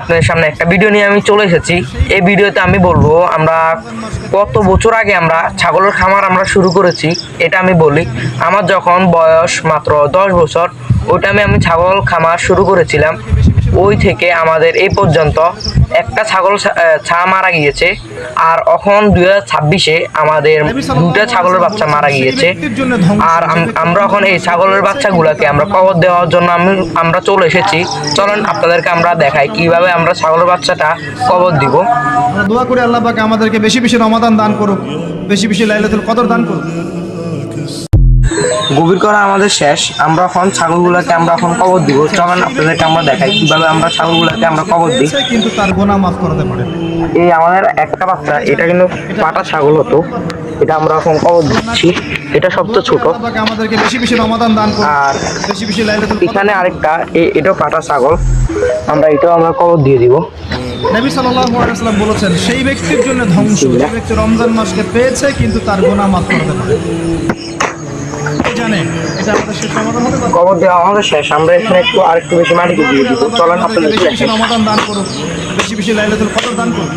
আপনাদের সামনে একটা ভিডিও নিয়ে আমি চলে এসেছি। এই ভিডিওতে আমি বলবো আমরা কত বছর আগে আমরা ছাগলের খামার আমরা শুরু করেছি। এটা আমি বলি, আমার যখন বয়স মাত্র 10 বছর ওই টাইমে আমি ছাগল খামার শুরু করেছিলাম। ওই থেকে আমাদের এই পর্যন্ত একটা ছাগল ছা মারা গিয়েছে, আর এখন 2026-এ আমাদের দুটা ছাগলের বাচ্চা মারা গিয়েছে। আর আমরা এখন এই ছাগলের বাচ্চাগুলোকে আমরা কবর দেওয়ার জন্য আমরা চলে এসেছি। চলেন আপনাদেরকে আমরা দেখাই কিভাবে আমরা ছাগলের বাচ্চাটা কবর দিব। আমরা দোয়া করি আল্লাহ পাক আমাদেরকে বেশি বেশি রমাদান দান করুক, বেশি বেশি লাইলাতুল কদর দান করুক। গভীর করা আমাদের শেষ, আমরা এখন ছাগলগুলোকে আমরা এখন কবর দিব। চলেন আপনাদেরকে আমরা দেখাই কিভাবে আমরা ছাগলগুলোকে আমরা কবর দিই। কিন্তু তার গুনাহ মাফ করতে পারে। এই আমাদের একটা বাচ্চা, এটা কিন্তু পাটা ছাগল হতো, এটা আমরা এখন কবর দিচ্ছি। এটা সবচেয়ে ছোট। আল্লাহ পাক আমাদেরকে বেশি বেশি রমাদান দান করুক, আর বেশি বেশি লাইলাতুল এখানে আরেকটা, এটাও পাটা ছাগল, এটাও আমরা কবর দিয়ে দিব। নবী সাল্লাল্লাহু আলাইহি ওয়াসাল্লাম বলেছেন, সেই ব্যক্তির জন্য ধ্বংস যে ব্যক্তি রমজান মাসকে পেয়েছে কিন্তু তার গুনাহ মাফ করতে পারে। জানেন এটা আমাদের শেষ রমাদান হতে পারে। কবর দেওয়া আমাদের শেষ, আমরা এখানে আরেকটু বেশি মাটি দিয়ে দিব। চলেন আপনাদের বেশি বেশি রমাদান দান করুক, বেশি বেশি লাইলাতুল কদর দান করুক।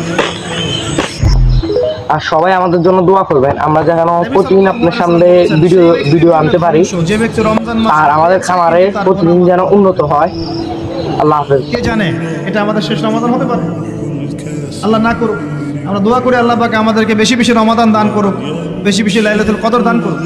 আর সবাই আমাদের জন্য দোয়া করবেন, আমরা যেন প্রতিদিন আপনার সামনে ভিডিও আনতে পারি, যে ব্যক্তি রমজান মাস আর আমাদের খামারে প্রতিদিন যেন উন্নত হয়। আল্লাহ হাফেজ। কে জানে এটা আমাদের শেষ রমাদান হতে পারে। আল্লাহ না করুক। আমরা দোয়া করি আল্লাহ পাক আমাদেরকে বেশি বেশি রমাদান দান করুক, বেশি বেশি লাইলাতুল কদর দান করুক।